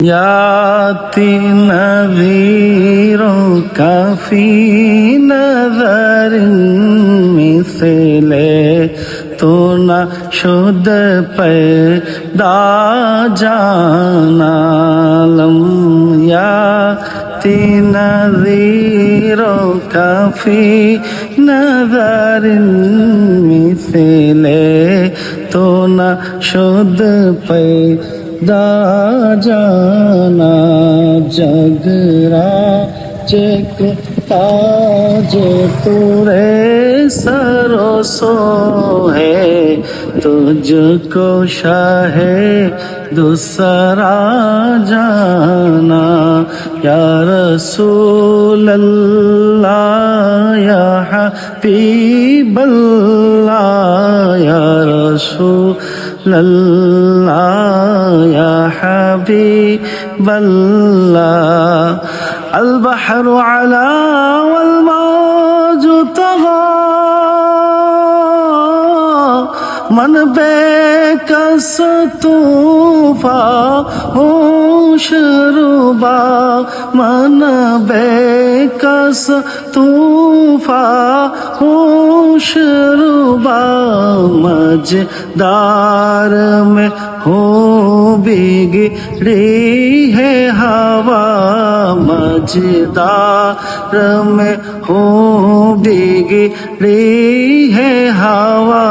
याति नज़ीरों काफी नज़र मिसले तो न शुद्ध पैदा जानलम याति नज़ीरों काफी नज़र मिसले तो न शुद्ध पैदा जाना जगरा चेक ताज तुरे सरोसो है तुझको शाहे दूसरा जाना या रसूल अल्लाह या हबीब अल्लाह या रसूल अल्लाह या हबीब अल्लाह البحر على والموج طغى من बेकस तूफान होश रुबा मन बेकस तूफान होश रुबा मजदार में हो बिगड़ी है हवा मजदार में हो बिगड़ी है हवा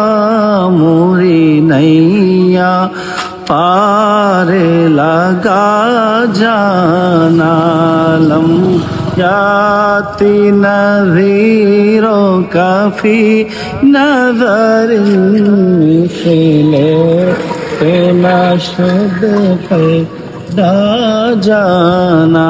मोरी नैया पारे लगा जाना लम याति नज़ीरों काफी नज़र मिसले तो न शुद्ध पैदा जाना